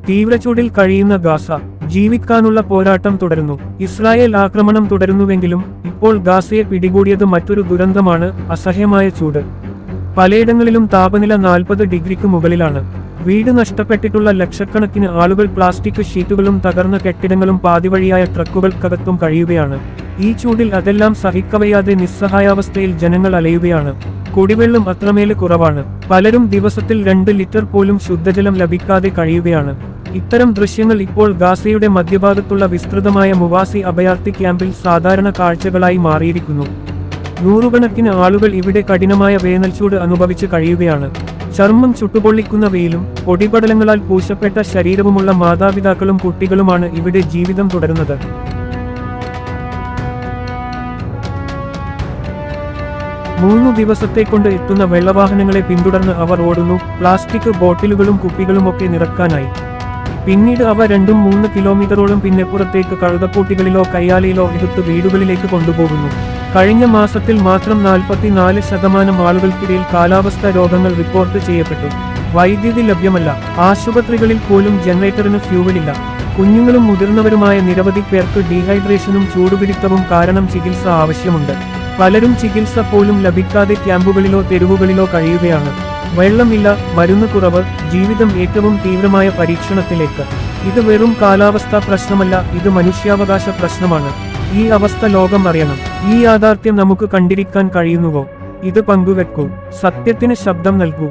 തീവ്രചൂടിൽ കഴിയുന്ന ഗാസ ജീവിക്കാനുള്ള പോരാട്ടം തുടരുന്നു. ഇസ്രായേൽ ആക്രമണം തുടരുന്നുവെങ്കിലും ഇപ്പോൾ ഗാസയെ പിടികൂടിയത് മറ്റൊരു ദുരന്തമാണ്: അസഹ്യമായ ചൂട്. പലയിടങ്ങളിലും താപനില 40 ഡിഗ്രിക്ക് മുകളിലാണ്. വീട് നഷ്ടപ്പെട്ടിട്ടുള്ള ലക്ഷക്കണക്കിന് ആളുകൾ പ്ലാസ്റ്റിക് ഷീറ്റുകളും തകർന്ന കെട്ടിടങ്ങളും പാതിവഴിയായ ട്രക്കുകൾക്കകത്തും കഴിയുകയാണ്. ഈ ചൂടിൽ അതെല്ലാം സഹിക്കവയ്യാതെ നിസ്സഹായാവസ്ഥയിൽ ജനങ്ങൾ അലയുകയാണ്. കുടിവെള്ളം അത്രമേൽ കുറവാണ്. പലരും ദിവസത്തിൽ 2 ലിറ്റർ പോലും ശുദ്ധജലം ലഭിക്കാതെ കഴിയുകയാണ്. ഇത്തരം ദൃശ്യങ്ങൾ ഇപ്പോൾ ഗാസയുടെ മധ്യഭാഗത്തുള്ള വിസ്തൃതമായ മുവാസി അഭയാർത്ഥി ക്യാമ്പിൽ സാധാരണ കാഴ്ചകളായി മാറിയിരിക്കുന്നു. നൂറുകണക്കിന് ആളുകൾ ഇവിടെ കഠിനമായ വേനൽച്ചൂട് അനുഭവിച്ച് കഴിയുകയാണ്. ചർമ്മം ചുട്ടുപൊള്ളിക്കുന്ന വെയിലും പൊടിപടലങ്ങളാൽ പൂശപ്പെട്ട ശരീരവുമുള്ള മാതാപിതാക്കളും കുട്ടികളുമാണ് ഇവിടെ ജീവിതം തുടരുന്നത്. മൂന്നു ദിവസത്തെക്കൊണ്ട് എത്തുന്ന വെള്ളവാഹനങ്ങളെ പിന്തുടർന്ന് അവർ ഓടുന്നു. പ്ലാസ്റ്റിക് ബോട്ടിലുകളും കുപ്പികളുമൊക്കെ നിറക്കാനായി. പിന്നീട് അവ 2-3 കിലോമീറ്ററോളം പിന്നെപ്പുറത്തേക്ക് കഴുതക്കൂട്ടികളിലോ കയ്യാലയിലോ എടുത്ത് വീടുകളിലേക്ക് കൊണ്ടുപോകുന്നു. കഴിഞ്ഞ മാസത്തിൽ മാത്രം 44% ആളുകൾക്കിടയിൽ കാലാവസ്ഥാ രോഗങ്ങൾ റിപ്പോർട്ട് ചെയ്യപ്പെട്ടു. വൈദ്യുതി ലഭ്യമല്ല. ആശുപത്രികളിൽ പോലും ജനറേറ്ററിന് ഫ്യൂവലില്ല. കുഞ്ഞുങ്ങളും മുതിർന്നവരുമായ നിരവധി പേർക്ക് ഡീഹൈഡ്രേഷനും ചൂടുപിടിത്തവും കാരണം ചികിത്സ ആവശ്യമുണ്ട്. പലരും ചികിത്സ പോലും ലഭിക്കാതെ ക്യാമ്പുകളിലോ തെരുവുകളിലോ കഴിയുകയാണ്. വെള്ളമില്ല, മരുന്ന് കുറവ്, ജീവിതം ഏറ്റവും തീവ്രമായ പരീക്ഷണത്തിലേക്ക്. ഇത് വെറും കാലാവസ്ഥാ പ്രശ്നമല്ല, ഇത് മനുഷ്യാവകാശ പ്രശ്നമാണ്. ഈ അവസ്ഥ ലോകം അറിയണം. ഈ യാഥാർത്ഥ്യം നമുക്ക് കണ്ടിരിക്കാൻ കഴിയുന്നുവോ? ഇത് പങ്കുവെക്കൂ. സത്യത്തിന് ശബ്ദം നൽകൂ.